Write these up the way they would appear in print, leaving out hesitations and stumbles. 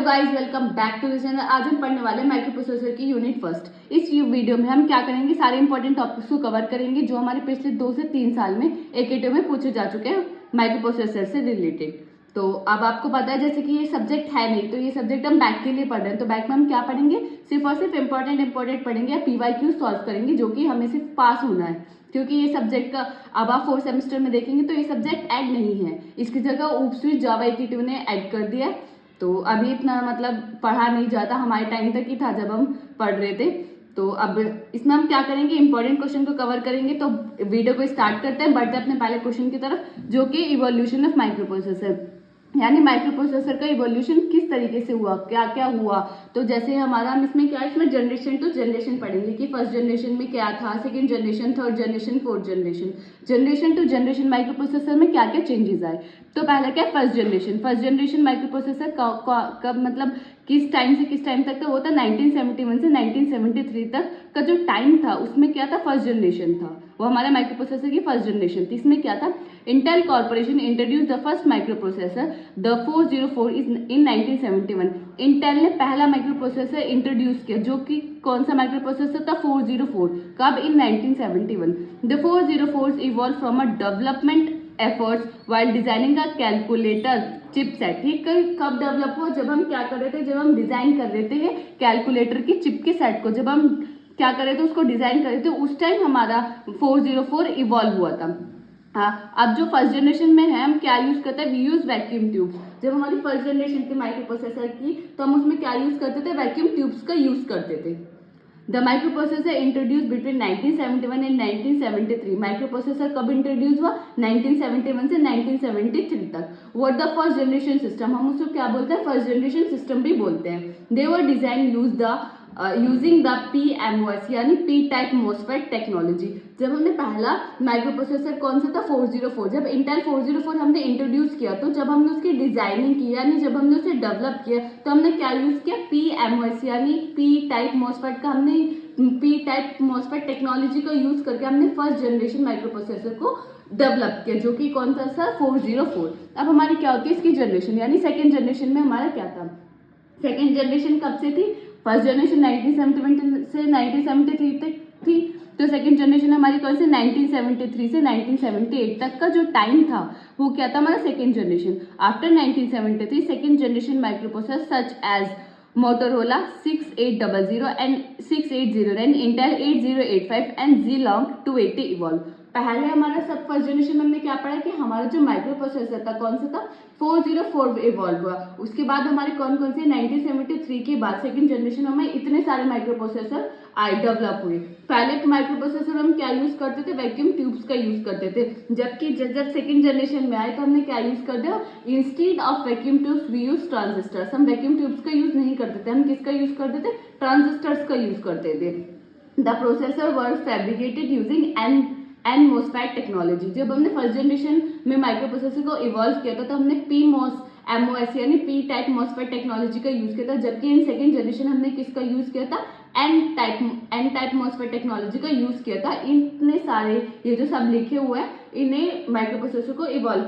Guys, welcome back to the channel. आज हम पढ़ने वाले हैं माइक्रो प्रोसेसर की यूनिट फर्स्ट। इस वीडियो में हम क्या करेंगे, सारे इंपॉर्टेंट टॉपिक्स को कवर करेंगे जो हमारे पिछले 2 से 3 साल में एकेटीओ में पूछे जा चुके हैं माइक्रो प्रोसेसर से रिलेटेड। तो अब आपको पता है जैसे कि ये सब्जेक्ट है नहीं, तो ये सब्जेक्ट हम बैक के लिए पढ़ रहे हैं। तो बैक में हम क्या पढ़ेंगे, सिर्फ और सिर्फ इंपॉर्टेंट पढ़ेंगे या PYQ सॉल्व करेंगे, जो कि हमें सिर्फ पास होना है। क्योंकि ये सब्जेक्ट का अब आप 4th सेमेस्टर में देखेंगे तो ये सब्जेक्ट ऐड नहीं है, इसकी जगह ऊपस्विच जावा एकेटीओ ने ऐड कर दिया। तो अभी इतना मतलब पढ़ा नहीं जाता, हमारे टाइम तक ही था जब हम पढ़ रहे थे। तो अब इसमें हम क्या करेंगे, इंपॉर्टेंट क्वेश्चन को कवर करेंगे। तो वीडियो को स्टार्ट करते हैं, बढ़ते हैं अपने पहले क्वेश्चन की तरफ, जो कि इवोल्यूशन ऑफ माइक्रो प्रोसेसर, यानी माइक्रो प्रोसेसर का इवोल्यूशन किस तरीके से हुआ, क्या क्या हुआ। तो जैसे हमारा हम इसमें क्या, इसमें जनरेशन टू जनरेशन पढ़ेंगे कि फर्स्ट जनरेशन में क्या था, second generation, third generation, fourth generation, generation to generation micro processor में क्या क्या चेंजेस आए। तो पहला क्या, फर्स्ट जनरेशन माइक्रो प्रोसेसर कब मतलब किस टाइम से किस टाइम तक था, वो था 1971 से 1973 तक का जो टाइम था उसमें क्या था, फर्स्ट जनरेशन था, वो हमारे माइक्रो प्रोसेसर की फर्स्ट जनरेशन थी। इसमें क्या था, Intel corporation introduce the first micro processor the 404 in 1971। Intel ने पहला माइक्रो प्रोसेसर इंट्रोड्यूस किया, जो कि कौन सा माइक्रो प्रोसेसर था, 404, कब, इन 1971। The 404 evolve from a development efforts while designing a calculator chipset. ये कब डेवलप हुआ, जब हम क्या कर रहे थे, जब हम डिजाइन कर रहे थे कैलकुलेटर की चिप के सेट को, जब हम क्या कर रहे थे उसको डिजाइन कर रहे थे, उस टाइम हमारा 404 इवॉल्व हुआ था। हाँ, अब जो फर्स्ट जनरेशन में है हम क्या यूज करते हैं, वी यूज वैक्यूम ट्यूब्स। जब हमारी फर्स्ट जनरेशन थी माइक्रो प्रोसेसर की, तो हम उसमें क्या यूज करते थे, वैक्यूम ट्यूब्स का यूज करते थे। The micro processor introduce between 1971 and 1973। Micro processor कब इंट्रोड्यूस हुआ, 1971 से 1973 तक। What the first generation system, हम उसको क्या बोलते हैं, फर्स्ट जनरेशन सिस्टम भी बोलते हैं। दे वर डिजाइन यूजिंग द PMOS यानी पी टाइप मोसफेट टेक्नोलॉजी। जब हमने पहला माइक्रो प्रोसेसर कौन सा था, 404, जब इंटेल 404 हमने इंट्रोड्यूस किया, तो जब हमने उसकी डिजाइनिंग की यानी जब हमने उसे डेवलप किया, तो हमने क्या यूज किया, PMOS यानी पी टाइप मोसफेट का, हमने पी टाइप मोसफेट टेक्नोलॉजी का यूज करके हमने फर्स्ट जनरेशन माइक्रो प्रोसेसर को डेवलप किया, जो कि कौन सा था, 404। अब हमारी क्या होती है इसकी जनरेशन, यानी सेकेंड जनरेशन में हमारा क्या था, सेकेंड जनरेशन कब से थी, फर्स्ट जनरेशन 1971 से 1973 तक थी, तो सेकेंड जनरेशन हमारी कौन सी, 1973 से 1978 तक का जो टाइम था वो क्या था, हमारा second generation. After 1973 second generation micro processor such as Motorola 6800 and 6809, Intel 8085 and Zilong 280 evolve। पहले हमारा सब फर्स्ट जनरेशन में हमने क्या पढ़ा कि हमारा जो माइक्रो प्रोसेसर था कौन सा था, 404 इवॉल्व हुआ। उसके बाद हमारे कौन कौन से, 1973 के बाद सेकंड जनरेशन में इतने सारे माइक्रो प्रोसेसर डेवलप हुए। पहले माइक्रो प्रोसेसर हम क्या यूज करते थे, वैक्यूम ट्यूब्स का यूज करते थे, जबकि जब सेकंड जनरेशन में आए तो हमने क्या यूज कर दिया, instead of vacuum tubes we use transistors. हम वैक्यूम ट्यूब्स का यूज नहीं करते थे, हम किसका यूज करते थे, ट्रांजिस्टर्स का यूज करते थे। The processor were fabricated using an MOSFET technology. जब हमने फर्स्ट जनरेशन में माइक्रो प्रोसेसर को इवॉल्व किया था, तो हमने PMOS यानी पी टाइप मोसफेट टेक्नोलॉजी का यूज किया था, जबकि इन सेकेंड जनरेशन हमने किसका यूज किया था, एन टाइप मोसफेट टेक्नोलॉजी का यूज किया था। इतने सारे ये जो सब लिखे हुए हैं इन्हें माइक्रो प्रोसेसर को इवॉल्व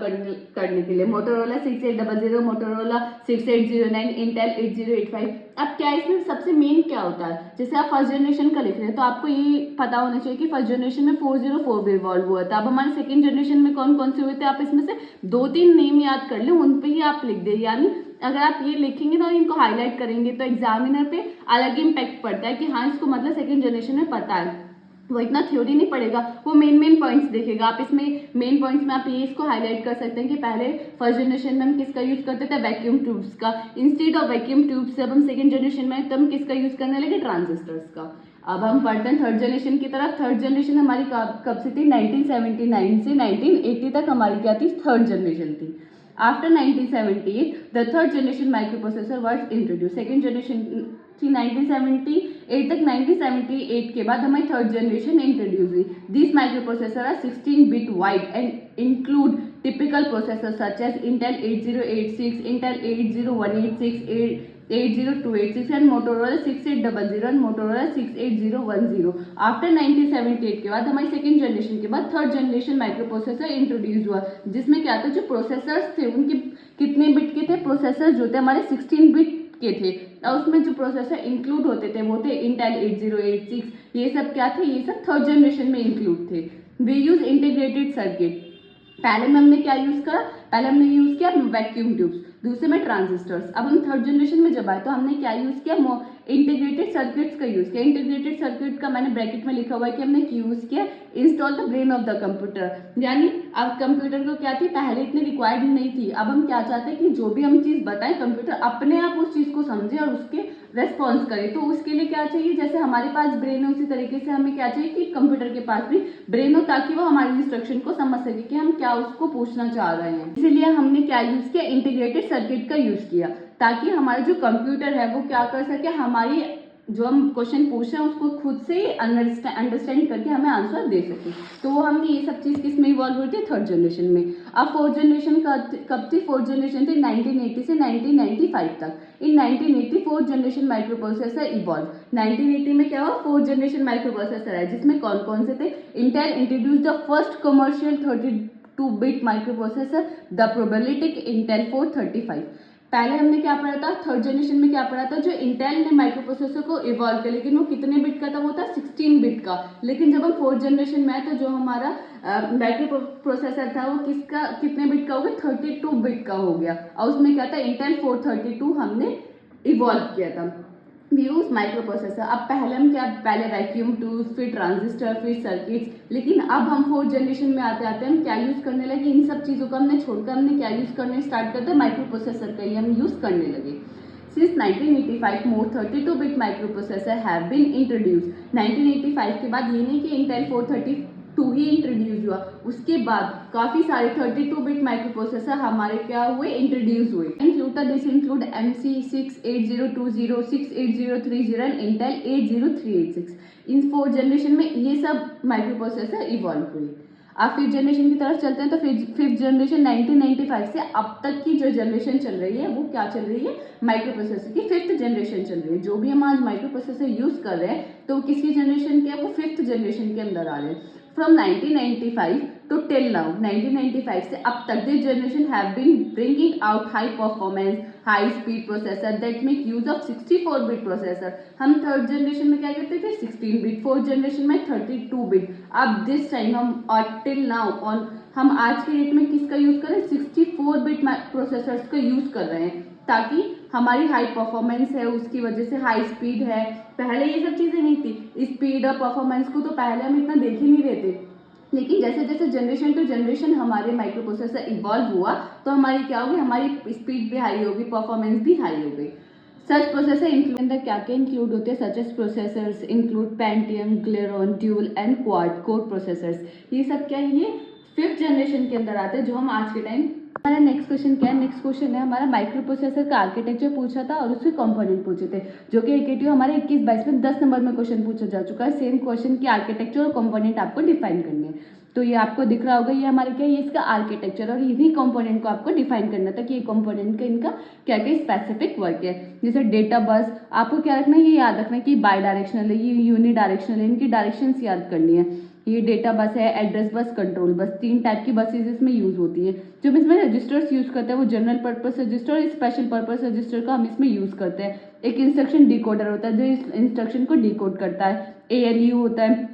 करने के लिए, मोटोरोला 6800, मोटोरोला 6809, इंटेल 8085। अब क्या इसमें सबसे मेन क्या होता है, जैसे आप फर्स्ट जनरेशन का लिख रहे हैं तो आपको ये पता होना चाहिए कि फर्स्ट जनरेशन में 404 भी इवॉल्व हुआ था। अब हमारे सेकंड जनरेशन में कौन कौन से हुए थे, आप इसमें से 2-3 नेम याद कर लें, उन पे ही आप लिख दे। यानी अगर आप ये लिखेंगे ना, इनको हाईलाइट करेंगे, तो एग्जामिनर पे अलग ही इम्पैक्ट पड़ता है कि हाँ इसको मतलब सेकंड जनरेशन में पता है। वो इतना थ्योरी नहीं पड़ेगा, वो मेन पॉइंट्स देखेगा। आप इसमें मेन पॉइंट्स में आप ये इसको हाईलाइट कर सकते हैं कि पहले फर्स्ट जनरेशन में हम किसका यूज करते थे, वैक्यूम ट्यूब्स का। इंस्टेड ऑफ वैक्यूम ट्यूब्स जब हम सेकंड जनरेशन में, तब हम किसका यूज करने लगे, ट्रांजिस्टर्स का। अब हम पढ़ते हैं थर्ड जनरेशन की तरफ। थर्ड जनरेशन हमारी कब से थी, 1979 से 1980 तक हमारी क्या थी, थर्ड जनरेशन थी। After 1978 the third generation micro processor was introduce. Second generation थी 1978 तक, 1978 के बाद हमारी थर्ड जनरेशन इंट्रोड्यूस हुई। This micro processor are 16 bit wide and include typical processor such as Intel 8086, Intel 80186, 80286 and Motorola 6800 and Motorola 68010। After 1978 के बाद हमारी second generation के बाद third generation micro processor introduce हुआ, जिसमें क्या था, जो प्रोसेसर्स थे उनके कितने बिट के थे, प्रोसेसर जो थे हमारे 16 बिट के थे और उसमें जो प्रोसेसर इंक्लूड होते थे वो थे इंटेल 8086, ये सब क्या थे, ये सब थर्ड जनरेशन में इंक्लूड थे। वी यूज इंटीग्रेटेड सर्किट, पहले में हमने क्या यूज करा, पहले हमने यूज किया वैक्यूम ट्यूब्स, दूसरे में ट्रांजिस्टर्स। अब हम थर्ड जनरेशन में जब आए तो हमने क्या यूज किया, इंटीग्रेटेड सर्किट्स का यूज किया। इंटीग्रेटेड सर्किट का मैंने ब्रैकेट में लिखा हुआ है कि हमने यूज किया install the brain of the computer, यानी अब कंप्यूटर को क्या थी, पहले इतनी रिक्वायर्ड नहीं थी, अब हम क्या चाहते हैं कि जो भी हम चीज बताएं कंप्यूटर अपने आप उस चीज को समझे और उसके रेस्पॉन्स करे। तो उसके लिए क्या चाहिए, जैसे हमारे पास ब्रेन है उसी तरीके से हमें क्या चाहिए कि कंप्यूटर के पास भी ब्रेन हो, ताकि वो हमारी इंस्ट्रक्शन को समझ सके कि हम क्या उसको पूछना चाह रहे हैं। इसीलिए हमने क्या यूज किया, इंटीग्रेटेड सर्किट का यूज किया, ताकि हमारा जो कंप्यूटर है वो क्या कर सके, हमारी जो हम क्वेश्चन पूछ रहे हैं उसको खुद से अंडरस्टैंड करके हमें आंसर दे सके। तो वो हमने ये सब चीज़ किस में इवॉल्व हुई थी, थर्ड जनरेशन में। अब फोर्थ जनरेशन कब थी, फोर्थ जनरेशन थी 1980 से 1995 तक। इन 1980 fourth generation micro processor evolve. 1980 में क्या हुआ, फोर्थ जनरेशन माइक्रो प्रोसेसर है, जिसमें कौन कौन से थे, Intel introduce the first commercial 32-bit micro processor, the probability Intel 435। पहले हमने क्या पढ़ा था, थर्ड जनरेशन में क्या पढ़ा था, जो इंटेल ने माइक्रो प्रोसेसर को इवॉल्व किया, लेकिन वो कितने बिट का था, वो था 16 बिट का। लेकिन जब हम फोर्थ जनरेशन में आए तो जो हमारा माइक्रो प्रोसेसर था वो कितने बिट का हो गया, 32 बिट का हो गया, और उसमें क्या था, इंटेल 432 हमने इवॉल्व किया था। Use micro processor. अब पहले हम क्या, पहले वैक्यूम ट्यूब, फिर ट्रांजिस्टर, फिर सर्किट्स, लेकिन अब हम फोर्थ जनरेशन में आते आते हम क्या यूज करने लगे, इन सब चीज़ों को हमने छोड़कर हमने क्या यूज करने स्टार्ट कर दिया, माइक्रो प्रोसेसर का ही हम यूज करने लगे। Since 1985 more 32-bit microprocessor have been introduced। 1985 के बाद ये नहीं कि Intel 432 ही इंट्रोड्यूस हुआ, उसके बाद काफ़ी सारे 32-bit माइक्रोप्रोसेसर हमारे क्या हुए, इंट्रोड्यूस हुए। This include MC 68020, 68030 and Intel 80386। In fourth generation में ये सब माइक्रोप्रोसेसर इवॉल्व हुए। आप फिफ्थ जनरेशन की तरफ चलते हैं तो फिफ्थ जनरेशन 1995 से अब तक की जो जनरेशन चल रही है वो क्या चल रही है, माइक्रो प्रोसेसर की फिफ्थ जनरेशन चल रही है। जो भी हम आज माइक्रो प्रोसेसर यूज कर रहे हैं तो किसकी जनरेशन के है, वो फिफ्थ जनरेशन के अंदर आ रहे हैं। फ्रॉम 1995 to till now, 1995 से अब तक this generation have been bringing out high performance high speed processor that make use of 64-bit processor. हम थर्ड जनरेशन में क्या करते थे, 16-bit, फोर्थ जनरेशन में 32-bit। अब दिस टाइम हम टिल नाउ ऑन हम आज के डेट में किसका यूज कर रहे हैं, 64-bit प्रोसेसर्स का यूज कर रहे हैं, ताकि हमारी हाई परफॉर्मेंस है उसकी वजह से हाई स्पीड है। पहले ये सब चीज़ें नहीं थी, स्पीड और परफॉर्मेंस को तो पहले हम इतना देख ही नहीं रहे थे, लेकिन जैसे जैसे जनरेशन टू जनरेशन हमारे माइक्रो प्रोसेसर इवॉल्व हुआ तो हमारी क्या होगी, हमारी स्पीड भी हाई होगी, परफॉर्मेंस भी हाई हो गई। सच प्रोसेसर अंदर क्या क्या इंक्लूड होते हैं, such as processors include Pentium, Celeron, dual and quad core processors. ये सब क्या है, ये फिफ्थ जनरेशन के अंदर आते हैं जो हम आज के टाइम। हमारा नेक्स्ट क्वेश्चन क्या है, नेक्स्ट क्वेश्चन है हमारा माइक्रो प्रोसेसर का आर्किटेक्चर पूछा था और उसके कंपोनेंट पूछे थे, जो कि एकेटीओ हमारे 21-22 में 10 नंबर में क्वेश्चन पूछा जा चुका है। सेम क्वेश्चन की आर्किटेक्चर और कंपोनेंट आपको डिफाइन करने हैं। तो ये आपको दिख रहा होगा, ये हमारे क्या है, ये इसका आर्किटेक्चर और इन्हीं कंपोनेंट को आपको डिफाइन करना था कि ये कंपोनेंट का इनका क्या क्या स्पेसिफिक वर्क है। जैसे डेटा बस, आपको क्या रखना है, ये याद रखना है कि बाई डायरेक्शनल है, ये यूनि डायरेक्शनल है, इनकी डायरेक्शंस याद करनी है। ये डेटा बस है, address bus, control bus, 3 type की बसेज इसमें यूज होती है। जो हम इसमें रजिस्टर्स यूज करते हैं वो जनरल पर्पस रजिस्टर और स्पेशल पर्पस रजिस्टर का हम इसमें यूज करते हैं। एक इंस्ट्रक्शन डिकोडर होता है जो इस इंस्ट्रक्शन को डिकोड करता है। ALU होता है,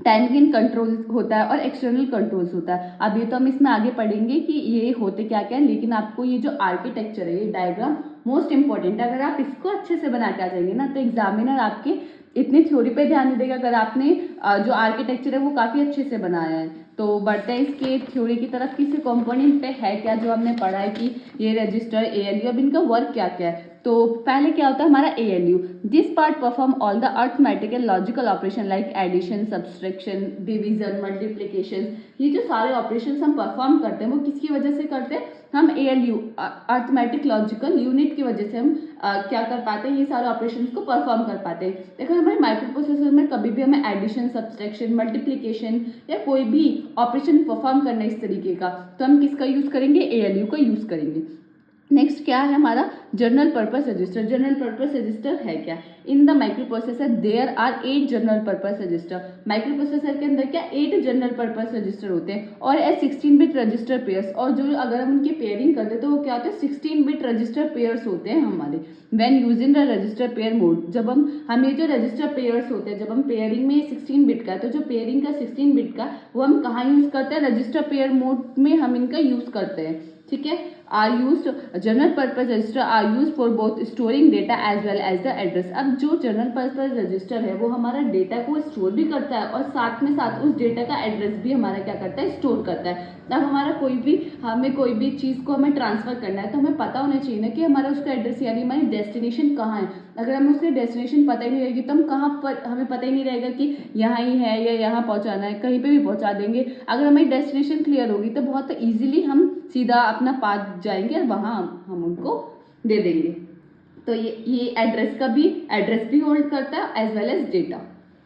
टाइम इन कंट्रोल होता है, और एक्सटर्नल कंट्रोल्स होता है। अब ये तो हम इसमें आगे पढ़ेंगे कि ये होते क्या क्या है, लेकिन आपको ये जो आर्किटेक्चर है, ये डायग्राम मोस्ट इंपॉर्टेंट है। अगर आप इसको अच्छे से बना के आ जाएंगे ना तो एग्जामिनर आपके इतनी थ्योरी पे ध्यान नहीं देगा, अगर आपने जो आर्किटेक्चर है वो काफ़ी अच्छे से बनाया है। तो बढ़ते हैं इसके थ्योरी की तरफ, किसी कंपोनेंट पे है क्या जो हमने पढ़ा है कि ये रजिस्टर ALU, अब इनका वर्क क्या क्या है। तो पहले क्या होता है हमारा ALU, this part perform all the arithmetic and logical operation like addition, subtraction, division, multiplication. ये जो सारे ऑपरेशन हम परफॉर्म करते हैं वो किसकी वजह से करते हैं, हम ALU अर्थमेटिक लॉजिकल यूनिट की वजह से हम क्या कर पाते हैं, ये सारे ऑपरेशंस को परफॉर्म कर पाते हैं। देखो हमारे माइक्रो प्रोसेसर में कभी भी हमें एडिशन, सब्सट्रैक्शन, मल्टीप्लिकेशन या कोई भी ऑपरेशन परफॉर्म करना है इस तरीके का, तो हम किसका यूज करेंगे, ALU का यूज करेंगे। नेक्स्ट क्या है हमारा general purpose register. General purpose register है क्या? In the microprocessor there are 8 general purpose register. Microprocessor के अंदर क्या 8 जनरल पर्पस रजिस्टर होते हैं और 16 बिट रजिस्टर पेयर्स। और जो अगर हम उनकी पेयरिंग करते तो वो क्या होता है 16 बिट रजिस्टर पेयर्स होते हैं हमारे। When using the register pair mode, जब हम ये जो रजिस्टर पेयर्स होते हैं, जब हम पेयरिंग में 16 बिट का, तो जो पेयरिंग का 16 बिट का वो हम कहाँ यूज करते हैं? रजिस्टर पेयर मोड में हम इनका यूज करते हैं। ठीक है, are use general purpose register are use for both storing data as well as the address. अब जो जनरल पर्पज रजिस्टर है वो हमारा डेटा को स्टोर भी करता है और साथ में साथ उस डेटा का एड्रेस भी हमारा क्या करता है? स्टोर करता है। अब हमारा हमें कोई भी चीज़ को हमें ट्रांसफर करना है तो हमें पता होना चाहिए ना कि हमारा उसका एड्रेस यानी हमारी डेस्टिनेशन कहाँ है। अगर हमें उसकी डेस्टिनेशन पता ही नहीं रहेगी तो हम कहाँ पर, हमें पता ही नहीं रहेगा कि यहाँ ही है या यहाँ पहुँचाना है, कहीं पे भी पहुँचा देंगे। अगर हमारी डेस्टिनेशन क्लियर होगी तो बहुत ईजिली हम सीधा अपना पाथ जाएंगे और वहाँ हम उनको दे देंगे। तो ये एड्रेस भी होल्ड करता है एज वेल एज डेटा।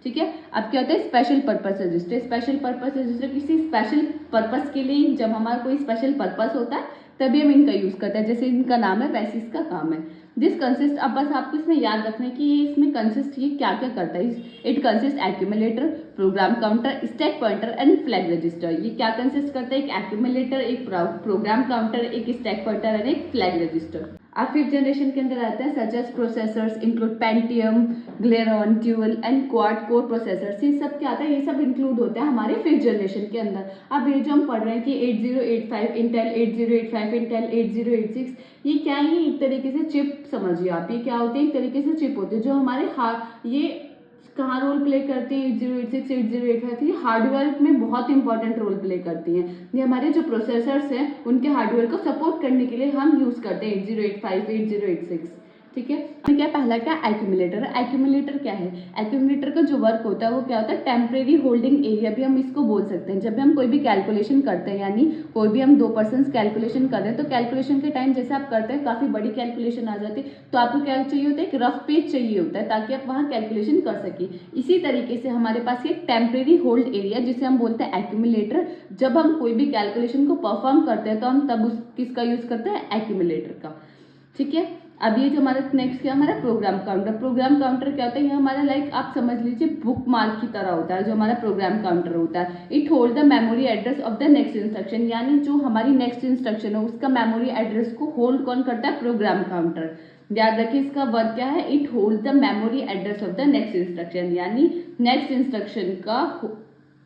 ठीक है, अब क्या होता है special purpose register. Special purpose register किसी स्पेशल पर्पस के लिए, जब हमारा कोई स्पेशल पर्पस होता है तभी हम इनका यूज करते हैं। जैसे इनका नाम है वैसे इसका काम है। दिस कंसिस्ट, अब बस आपको इसमें याद रखना है कि ये इसमें कंसिस्ट ये क्या क्या करता है। It consist accumulator, program counter, stack pointer and flag register. ये क्या कंसिस्ट करता है? एक एक्यूमुलेटर, एक प्रोग्राम काउंटर, एक स्टैक पॉइंटर एंड एक फ्लैग रजिस्टर। अब 5th जनरेशन के अंदर आते हैं such as processors include Pentium, Celeron, dual and quad core processors. ये सब क्या आता है? ये सब इंक्लूड होता है हमारे 5th जनरेशन के अंदर। अब ये जो हम पढ़ रहे हैं कि 8085 इंटेल, 8085 इंटेल, 8086, ये क्या है? एक तरीके से चिप समझिए आप। ये क्या होती है? एक तरीके से चिप होती है जो हमारे ये कहाँ रोल प्ले करती है? 8086, 8085 ये हार्डवेयर में बहुत इंपॉर्टेंट रोल प्ले करती हैं। ये हमारे जो प्रोसेसर्स हैं उनके हार्डवेयर को सपोर्ट करने के लिए हम यूज करते हैं 8085, 8086। ठीक है, क्या पहला क्या एक्यूमुलेटर है। एक्यूमुलेटर क्या है? एक्यूमुलेटर का जो वर्क होता है वो क्या होता है? टेम्परेरी होल्डिंग एरिया भी हम इसको बोल सकते हैं। जब भी हम कोई भी कैलकुलेशन करते हैं, यानी कोई भी हम 2 पर्सन्स कैलकुलेशन कर रहे हैं, तो कैलकुलेशन के टाइम जैसे आप करते हैं काफ़ी बड़ी कैलकुलेशन आ जाती है तो आपको क्या चाहिए होता है? एक रफ पेज चाहिए होता है ताकि आप वहाँ कैलकुलेशन कर सकें। इसी तरीके से हमारे पास ये टेम्परेरी होल्ड एरिया जिसे हम बोलते हैं एक्यूमुलेटर, जब हम कोई भी कैलकुलेशन को परफॉर्म करते हैं तो हम तब किसका यूज करते हैं? एक्यूमुलेटर का। ठीक है, अब ये जो हमारा नेक्स्ट क्या हमारा प्रोग्राम काउंटर। प्रोग्राम काउंटर क्या होता है? ये हमारा लाइक आप समझ लीजिए बुक मार्क की तरह होता है जो हमारा प्रोग्राम काउंटर होता है। It hold the memory address of the next instruction, यानी जो हमारी नेक्स्ट इंस्ट्रक्शन है उसका मेमोरी एड्रेस को होल्ड कौन करता है? Program counter. याद रखिए इसका वर्क क्या है? It hold the memory address of the next instruction, यानी नेक्स्ट इंस्ट्रक्शन का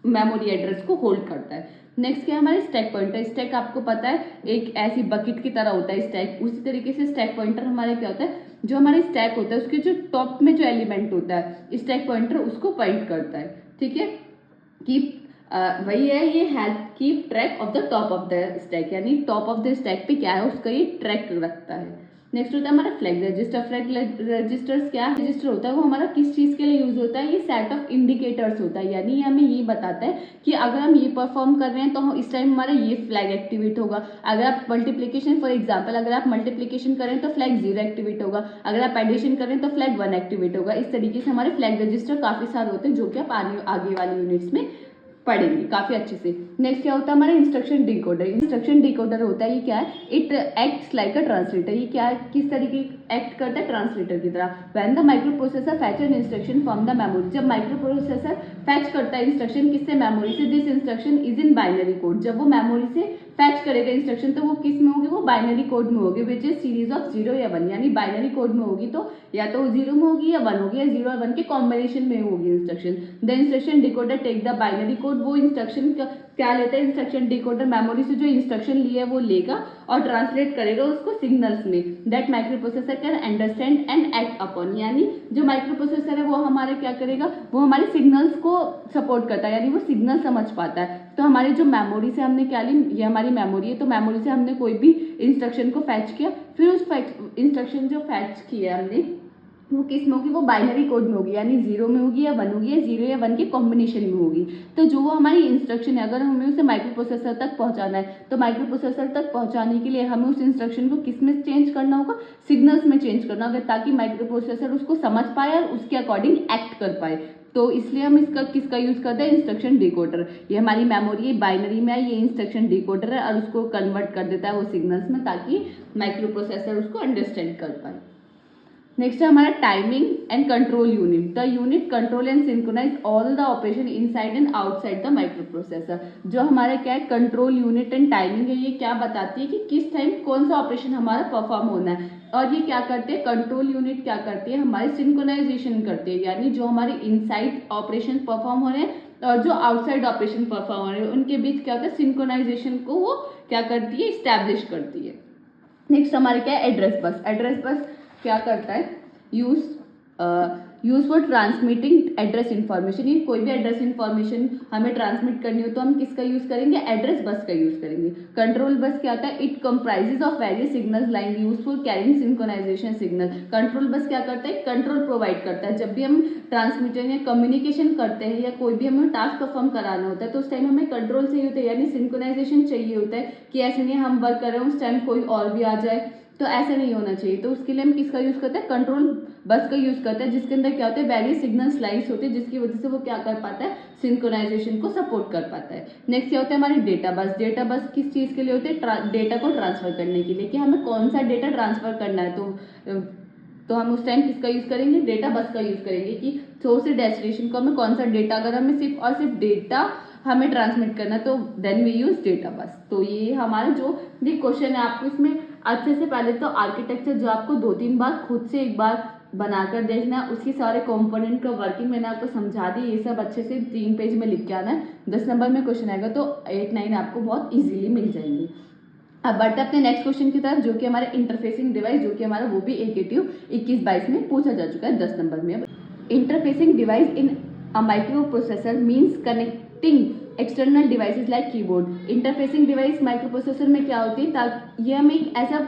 मेमोरी एड्रेस को होल्ड करता है। नेक्स्ट क्या है हमारे स्टैक पॉइंटर। स्टैक आपको पता है एक ऐसी बकेट की तरह होता है स्टैक, उसी तरीके से स्टैक पॉइंटर हमारे क्या होता है? जो हमारे स्टैक होता है उसके जो टॉप में जो एलिमेंट होता है स्टैक पॉइंटर उसको पॉइंट करता है। ठीक है, वही है ये help keep track of the top of the stack, यानी टॉप ऑफ द स्टैक पे क्या है उसका ये ट्रैक रखता है। नेक्स्ट होता है हमारा फ्लैग रजिस्टर। फ्लैग रजिस्टर्स क्या रजिस्टर होता है? वो हमारा किस चीज़ के लिए यूज होता है? ये सेट ऑफ इंडिकेटर्स होता है, यानी हमें ये बताता है कि अगर हम ये परफॉर्म कर रहे हैं तो इस टाइम हमारा ये फ्लैग एक्टिवेट होगा। अगर आप मल्टीप्लिकेशन फॉर एग्जांपल अगर आप मल्टीप्लिकेशन करें तो फ्लैग 0 एक्टिवेट होगा, अगर आप एडिशन करें तो फ्लैग 1 एक्टिवेट होगा। इस तरीके से हमारे फ्लैग रजिस्टर काफ़ी सारे होते हैं जो कि आप आगे वाली यूनिट्स में पढ़ेंगे काफी अच्छे से। नेक्स्ट क्या होता है हमारा इंस्ट्रक्शन डिकोडर। इंस्ट्रक्शन डिकोडर होता है ये क्या है? It acts like a translator. ये क्या है? किस तरीके एक्ट करता है? ट्रांसलेटर की तरह। When the micro processor fetch an instruction from the memory, जब माइक्रो प्रोसेसर फैच करता है इंस्ट्रक्शन किससे? मेमोरी से। This instruction is in binary code. जब वो मेमोरी से फैच करेगा इंस्ट्रक्शन तो वो किस में होगी? वो बाइनरी कोड में होगी, विच इज सीरीज ऑफ 0 या 1, यानी बाइनरी कोड में होगी तो या तो 0 में होगी या 1 होगी या 0 और 1 के कॉम्बिनेशन में होगी instruction. The instruction decoder take the binary code, वो इंस्ट्रक्शन क्या लेता है? इंस्ट्रक्शन डिकोडर मेमोरी से जो इंस्ट्रक्शन लिया है वो लेगा और ट्रांसलेट करेगा उसको सिग्नल्स में that micro processor can understand and act upon, यानी जो माइक्रो प्रोसेसर है वो हमारे क्या करेगा? वो हमारे सिग्नल्स को सपोर्ट करता है, यानी वो सिग्नल समझ पाता है। तो हमारी जो मेमोरी से हमने क्या ली, ये हमारी मेमोरी है, तो मेमोरी से हमने कोई भी इंस्ट्रक्शन को फैच किया, फिर उस इंस्ट्रक्शन जो फैच किया हमने वो किस में होगी? वो बाइनरी कोड में होगी, यानी 0 में होगी या 1 होगी या 0 या 1 के कॉम्बिनेशन में होगी। तो जो वो हमारी इंस्ट्रक्शन है अगर हमें उसे माइक्रो प्रोसेसर तक पहुंचाना है तो माइक्रो प्रोसेसर तक पहुंचाने के लिए हमें उस इंस्ट्रक्शन को किस में चेंज करना होगा? सिग्नल्स में चेंज करना होगा, ताकि माइक्रो प्रोसेसर उसको समझ पाए और उसके अकॉर्डिंग एक्ट कर पाए। तो इसलिए हम इसका किसका यूज़ करते हैं, इंस्ट्रक्शन डिकोडर। ये हमारी मेमोरी बाइनरी में है, ये इंस्ट्रक्शन डिकोडर है और उसको कन्वर्ट कर देता है वो सिग्नल्स में, ताकि माइक्रो प्रोसेसर उसको अंडरस्टैंड कर पाए। नेक्स्ट है हमारा timing and control unit. The unit control and synchronize all the operation inside and outside the microprocessor. जो हमारा क्या है कंट्रोल यूनिट एंड टाइमिंग है, ये क्या बताती है कि किस टाइम कौन सा ऑपरेशन हमारा परफॉर्म होना है। और ये क्या करते हैं, कंट्रोल यूनिट क्या करती है, हमारी सिंक्रोनाइजेशन करती है, यानी जो हमारे इनसाइड ऑपरेशन परफॉर्म हो रहे हैं और जो आउटसाइड ऑपरेशन परफॉर्म हो रहे हैं उनके बीच क्या होता है, सिंक्रोनाइजेशन को वो क्या करती है, इस्टेब्लिश करती है। नेक्स्ट हमारे क्या है, एड्रेस बस। एड्रेस बस क्या करता है, use for transmitting address information. ये कोई भी एड्रेस इन्फॉर्मेशन हमें ट्रांसमिट करनी हो तो हम किसका यूज करेंगे, एड्रेस बस का यूज करेंगे। कंट्रोल बस क्या होता है, it comprises of various signals line use for carrying synchronization signal. Control bus क्या करता है, कंट्रोल प्रोवाइड करता है। जब भी हम ट्रांसमिशन या कम्युनिकेशन करते हैं या कोई भी हमें टास्क परफॉर्म कराना होता है तो उस टाइम हमें कंट्रोल चाहिए होता है, यानी सिंक्रोनाइजेशन चाहिए होता है कि ऐसे नहीं हम वर्क कर रहे हैं उस टाइम कोई और भी आ जाए, तो ऐसा नहीं होना चाहिए। तो उसके लिए हम किसका यूज करते हैं, कंट्रोल बस का यूज करते हैं, जिसके अंदर क्या होता है, वेरियस सिग्नल स्लाइस होते हैं, जिसकी वजह से वो क्या कर पाता है, सिंक्रोनाइजेशन को सपोर्ट कर पाता है। नेक्स्ट क्या होता है हमारी डेटा बस। डेटा बस किस चीज के लिए होते हैं, डेटा को ट्रांसफर करने के लिए, कि हमें कौन सा डेटा ट्रांसफर करना है। तो हम उस टाइम किसका यूज करेंगे, डेटा बस का यूज करेंगे, कि सोर्स से डेस्टिनेशन को हमें कौन सा डेटा, अगर हमें सिर्फ और सिर्फ डेटा हमें ट्रांसमिट करना है तो then we use data bus. तो ये हमारा जो ये क्वेश्चन है, आपको इसमें अच्छे से पहले तो आर्किटेक्चर जो आपको 2-3 बार खुद से एक बार बनाकर देखना है, उसके सारे कंपोनेंट का वर्किंग मैंने आपको समझा दी, ये सब अच्छे से 3 पेज में लिख के आना है। 10 नंबर में क्वेश्चन आएगा तो 8-9 आपको बहुत इजीली मिल जाएंगे। अब बढ़ते अपने नेक्स्ट क्वेश्चन की तरफ, जो कि हमारा इंटरफेसिंग डिवाइस, जो कि हमारा वो भी AKTU 21-22 में पूछा जा चुका है 10 नंबर में। Interfacing device in a micro processor means connecting external devices like keyboard. Interfacing device micro processor में क्या होती है, ताकि ये हमें एक ऐसा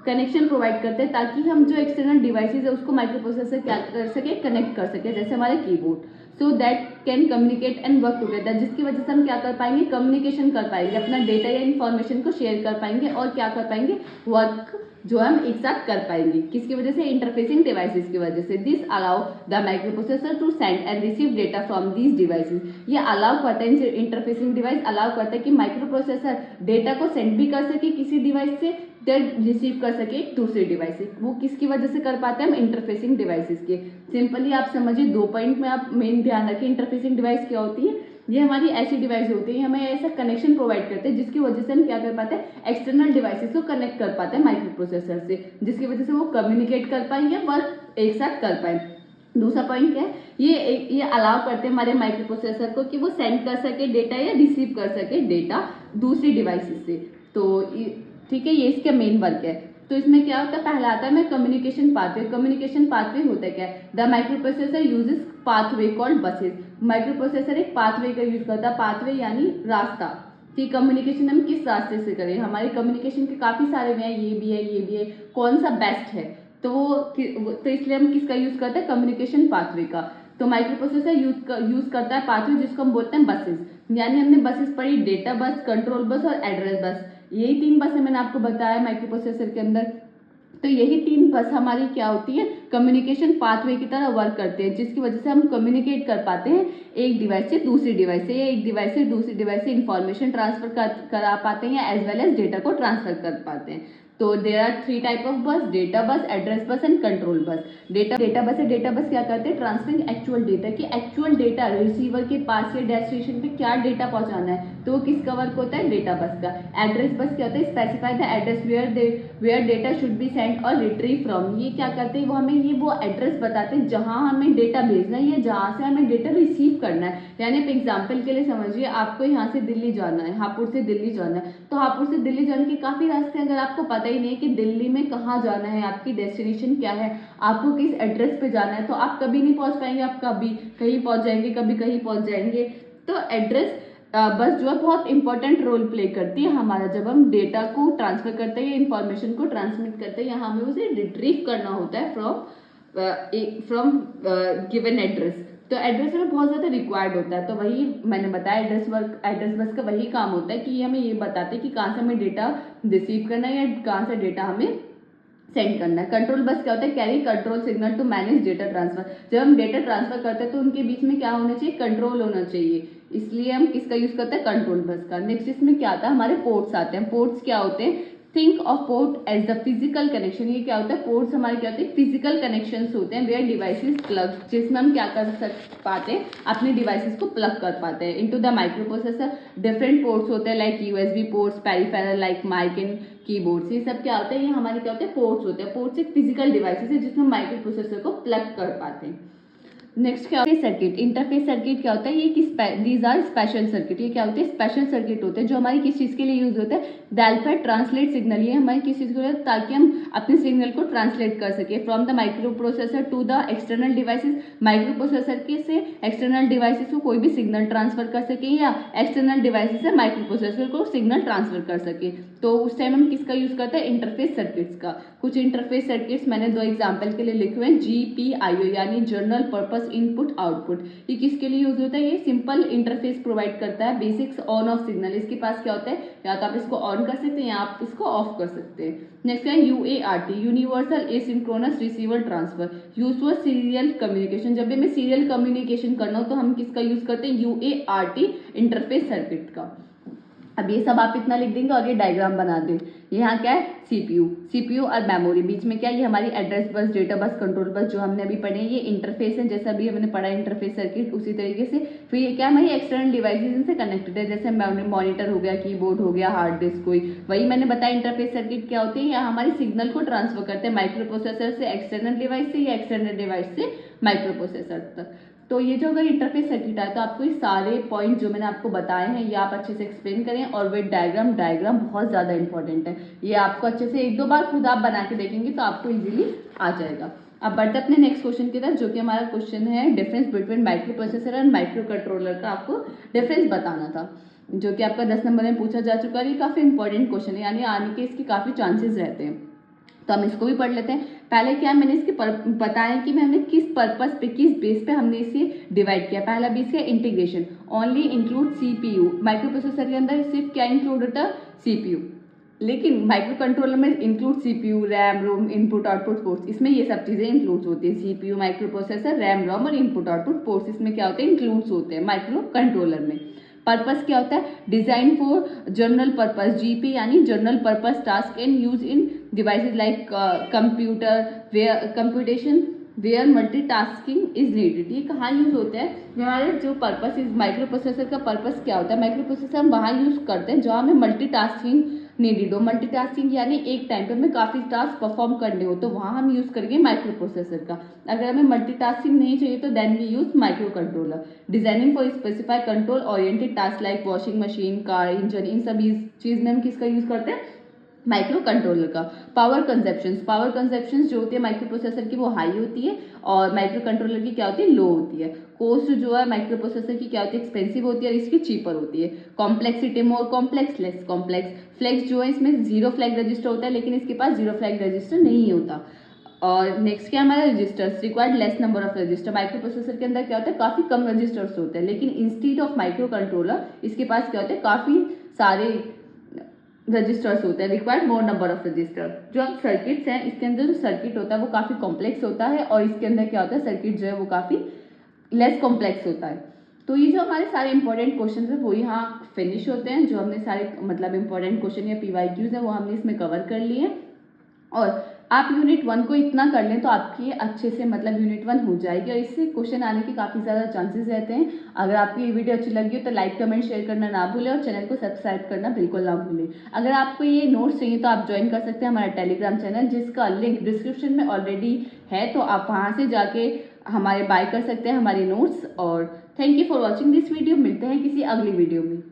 कनेक्शन प्रोवाइड करते हैं ताकि हम जो एक्सटर्नल डिवाइसेस है उसको माइक्रो प्रोसेसर क्या कर सके, कनेक्ट कर सके, जैसे हमारे keyboard, so that can communicate and work together, जिसकी वजह से हम क्या कर पाएंगे, कम्युनिकेशन कर पाएंगे, अपना डेटा या इन्फॉर्मेशन को शेयर कर पाएंगे और क्या कर पाएंगे, वर्क जो हम एक साथ कर पाएंगे। किसकी वजह से, इंटरफेसिंग डिवाइसेस की वजह से। This allow the microprocessor to send and receive data from these devices. ये अलाउ करता है, इंटरफेसिंग डिवाइस अलाउ करता है कि माइक्रो प्रोसेसर डेटा को सेंड भी कर सके किसी डिवाइस से, रिसीव कर सके दूसरे डिवाइस से। वो किसकी वजह से कर पाते हैं हम, इंटरफेसिंग डिवाइसेस के। सिंपली आप समझिए 2 पॉइंट में आप मेन ध्यान रखें, इंटरफेसिंग डिवाइस क्या होती है, ये हमारी ऐसी डिवाइस होती है, हमें ऐसा कनेक्शन प्रोवाइड करते हैं जिसकी वजह से हम क्या कर पाते हैं, एक्सटर्नल डिवाइसेस को कनेक्ट कर पाते हैं माइक्रो प्रोसेसर से, जिसकी वजह से वो कम्युनिकेट कर पाएंगे, वर्क एक साथ कर पाए। दूसरा पॉइंट क्या है, ये अलाउ करते हैं हमारे माइक्रो प्रोसेसर को कि वो सेंड कर सके डेटा या रिसीव कर सके डेटा दूसरी डिवाइसेस से। तो ठीक है, ये इसका मेन वर्क है। तो इसमें क्या होता है, पहला आता है मैं कम्युनिकेशन पाथवे। कम्युनिकेशन पाथवे होता है क्या, the micro processor uses pathway called buses. Micro processor एक पाथवे का यूज करता है, पाथवे यानी रास्ता, कि कम्युनिकेशन हम किस रास्ते से करें। हमारे कम्युनिकेशन के काफी सारे वे हैं, ये भी है, ये भी है, कौन सा बेस्ट है, तो इसलिए हम किसका यूज करते हैं, कम्युनिकेशन पाथवे का। तो माइक्रो प्रोसेसर यूज करता है पाथवे जिसको हम बोलते हैं बसेस, यानी हमने बसेस पढ़ी, डेटा बस, कंट्रोल बस और एड्रेस बस। यही 3 बसें मैंने आपको बताया माइक्रो प्रोसेसर के अंदर। तो यही 3 बस हमारी क्या होती है, कम्युनिकेशन पाथवे की तरह वर्क करते हैं, जिसकी वजह से हम कम्युनिकेट कर पाते हैं एक डिवाइस से दूसरी डिवाइस से, या एक डिवाइस से दूसरी डिवाइस से इंफॉर्मेशन ट्रांसफर करा पाते हैं, या एज वेल एज डेटा को ट्रांसफर कर पाते हैं। तो देयर आर 3 टाइप ऑफ बस, data bus, address bus and control bus. Data bus है, डेटा बस क्या करते हैं, ट्रांसफरिंग एक्चुअल डेटा, कि एक्चुअल डेटा रिसीवर के पास या डेस्टिनेशन पे क्या डेटा पहुंचाना है, तो वो किसका वर्क होता है, डेटा बस का। एड्रेस बस क्या होता है, specify the address where data should be send और रिट्रीव फ्रॉम। ये क्या करते हैं, वो हमें ये वो एड्रेस बताते हैं जहां हमें डेटा भेजना है या जहां से हमें डेटा रिसीव करना है। यानी आप एग्जाम्पल के लिए समझिए, आपको यहाँ से दिल्ली जाना है, हापुड़ से दिल्ली जाना है, तो हापुड़ से दिल्ली जाने के काफी रास्ते, अगर आपको पता ही नहीं है कि दिल्ली में कहाँ जाना है, आपकी डेस्टिनेशन क्या है, आपको किस एड्रेस पे जाना है, तो आप कभी नहीं पहुंच पाएंगे, आप कभी कहीं पहुंच जाएंगे, कभी कहीं पहुंच जाएंगे। तो एड्रेस बस जो है बहुत इंपॉर्टेंट रोल प्ले करती है हमारा, जब हम डेटा को ट्रांसफर करते हैं या इन्फॉर्मेशन को ट्रांसमिट करते हैं, या हमें उसे रिट्रीव करना होता है फ्रॉम गिवन एड्रेस। तो एड्रेस में बहुत ज़्यादा रिक्वायर्ड होता है, तो वही मैंने बताया, एड्रेस बस का वही काम होता है कि हमें ये बताते हैं कि कहाँ से हमें डेटा रिसीव करना है या कहाँ से डेटा हमें सेंड करना है। कंट्रोल बस क्या होता है, carry control signal to manage data transfer. जब हम डेटा ट्रांसफर करते हैं तो उनके बीच में क्या होना चाहिए, कंट्रोल होना चाहिए, इसलिए हम किसका यूज करते हैं, कंट्रोल बस का। नेक्स्ट इसमें क्या आता है, हमारे पोर्ट्स आते हैं। पोर्ट्स क्या होते हैं, think of port as the physical connection. ये क्या होता है, पोर्ट्स हमारे क्या होते हैं, फिजिकल कनेक्शंस होते हैं वेयर डिवाइसेस प्लग, जिसमें हम क्या कर पाते हैं, अपने डिवाइसेस को प्लग कर पाते हैं into the microprocessor. Different ports होते हैं like USB ports, peripheral like mic and keyboards. ये सब क्या होता है, ये हमारे क्या होते हैं, पोर्ट्स होते हैं। पोर्ट्स एक फिजिकल डिवाइसेस है जिसमें माइक्रो प्रोसेसर को प्लग कर पाते हैं। नेक्स्ट क्या होता है, सर्किट। इंटरफेस सर्किट क्या होता है, ये दीज आर स्पेशल सर्किट। ये क्या होते हैं, स्पेशल सर्किट होते हैं जो हमारी किस चीज़ के लिए यूज होते हैं, दैल्फा ट्रांसलेट सिग्नल। ये हमारी किस चीज़ के लिए, ताकि हम अपने सिग्नल को ट्रांसलेट कर सके from the microprocessor to the external devices. Microprocessor के से एक्सटर्नल डिवाइसेस को कोई भी सिग्नल ट्रांसफर कर सके या एक्सटर्नल डिवाइसेस से माइक्रो प्रोसेसर को सिग्नल ट्रांसफर कर सके। तो उस टाइम हम किसका यूज करते हैं, इंटरफेस सर्किट्स का। कुछ इंटरफेस सर्किट्स मैंने 2 एग्जाम्पल के लिए लिखे हुए हैं, GPIO यानी जनरल पर्पस इनपुट आउटपुट। ये किसके लिए यूज होता है, ये सिंपल इंटरफेस प्रोवाइड करता है, बेसिक्स ऑन ऑफ सिग्नल। इसके पास क्या होता है, या तो आप इसको ऑन कर सकते हैं या आप इसको ऑफ कर सकते हैं। नेक्स्ट है UART, universal asynchronous receiver transfer, use for serial communication. जब भी हमें सीरियल कम्युनिकेशन करना हो तो हम किसका यूज करते हैं, UART इंटरफेस सर्किट का। अब ये सब आप इतना लिख देंगे और ये डायग्राम बना दें। यहाँ क्या है, सीपीयू और मेमोरी, बीच में क्या है, ये हमारी address bus, data bus, control bus जो हमने अभी पढ़े हैं, ये इंटरफेस है जैसा अभी हमने पढ़ा इंटरफेस सर्किट उसी तरीके से। फिर ये क्या है, हमारी एक्सटर्नल डिवाइसेज इनसे कनेक्टेड है, जैसे मॉनिटर हो गया, कीबोर्ड हो गया, हार्ड डिस्क हुई, वही मैंने बताया इंटरफेस सर्किट क्या होती है। यहाँ हमारे सिग्नल को ट्रांसफर करते हैं माइक्रो प्रोसेसर से एक्सटर्नल डिवाइस से या एक्सटर्नल डिवाइस से माइक्रो प्रोसेसर तक। तो ये जो अगर इंटरफेस सर्किट है तो आपको ये सारे पॉइंट जो मैंने आपको बताए हैं ये आप अच्छे से एक्सप्लेन करें, और विद डायग्राम बहुत ज़्यादा इंपॉर्टेंट है। ये आपको अच्छे से 1-2 बार खुद आप बना के देखेंगे तो आपको इजीली आ जाएगा। अब बढ़ते अपने नेक्स्ट क्वेश्चन की तरफ, जो कि हमारा क्वेश्चन है difference between micro processor and micro controller का आपको डिफरेंस बताना था, जो कि आपका 10 नंबर में पूछा जा चुका है। ये काफ़ी इंपॉर्टेंट क्वेश्चन है, यानी आने के इसके काफ़ी चांसेस रहते हैं, तो हम इसको भी पढ़ लेते हैं। पहले क्या मैंने इसके बताया कि हमने किस पर्पस पे, किस बेस पे हमने इसे डिवाइड किया। पहला बेस क्या, integration, only include CPU। Micro processor के अंदर सिर्फ क्या इंक्लूड होता है, CPU, लेकिन माइक्रो कंट्रोलर में इंक्लूड CPU, रैम, रोम, इनपुट आउटपुट पोर्ट्स, इसमें ये सब चीज़ें इंक्लूड होती है। CPU, माइक्रो प्रोसेसर, रैम, रोम और इनपुट आउटपुट पोर्ट्स इसमें क्या होते हैं, इंक्लूड्स होते हैं माइक्रो कंट्रोलर में। पर्पस क्या होता है, design for general purpose, GP यानी general purpose task and use in devices like computer where computation where multitasking is needed. ये कहाँ यूज होते हैं, हमारे जो पर्पस इज माइक्रो प्रोसेसर का पर्पस क्या होता है, माइक्रो प्रोसेसर हम वहाँ यूज करते हैं जहाँ हमें मल्टीटास्किंग नीडेड हो। मल्टीटास्किंग यानी एक टाइम पे हमें काफ़ी टास्क परफॉर्म करने हो तो वहाँ हम यूज़ करेंगे माइक्रो प्रोसेसर का। अगर हमें मल्टीटास्किंग नहीं चाहिए तो then we use micro controller. Designing for specify control oriented task like washing machine, car, engine, इन सभी चीज़ में हम किसका यूज़ करते हैं, माइक्रो कंट्रोलर का। पावर कंजप्शंस जो होती है माइक्रो प्रोसेसर की वो हाई होती है और माइक्रो कंट्रोलर की क्या होती है, लो होती है। कॉस्ट जो है माइक्रो प्रोसेसर की क्या होती है, एक्सपेंसिव होती है और इसकी चीपर होती है। Complexity, more complex, less complex. Flags जो है इसमें 0 फ्लैग रजिस्टर होता है लेकिन इसके पास 0 फ्लैग रजिस्टर नहीं होता। और नेक्स्ट क्या हमारा registers, required less number of register. Microprocessor के अंदर क्या होता है, काफ़ी कम रजिस्टर्स होते हैं, लेकिन इंस्टीड ऑफ माइक्रो कंट्रोलर इसके पास क्या होते हैं, काफ़ी सारे रजिस्टर्स होते हैं। Required more number of register. जो अब सर्किट्स हैं इसके अंदर जो सर्किट होता है वो काफ़ी कॉम्प्लेक्स होता है और इसके अंदर क्या होता है, सर्किट जो है वो काफ़ी लेस कॉम्प्लेक्स होता है। तो ये जो हमारे सारे इंपॉर्टेंट क्वेश्चन है वो यहाँ फिनिश होते हैं। जो हमने सारे मतलब इंपॉर्टेंट क्वेश्चन या PYQs है वो हमने इसमें कवर कर लिए। और आप यूनिट 1 को इतना कर लें तो आपकी अच्छे से मतलब यूनिट 1 हो जाएगी और इससे क्वेश्चन आने के काफ़ी ज़्यादा चांसेस रहते हैं। अगर आपको ये वीडियो अच्छी लगी हो तो लाइक, कमेंट, शेयर करना ना भूलें और चैनल को सब्सक्राइब करना बिल्कुल ना भूलें। अगर आपको ये नोट्स चाहिए तो आप ज्वाइन कर सकते हैं हमारा टेलीग्राम चैनल, जिसका लिंक डिस्क्रिप्शन में ऑलरेडी है, तो आप वहाँ से जाके हमारे बाय कर सकते हैं हमारे नोट्स। और thank you for watching this video. मिलते हैं किसी अगली वीडियो में।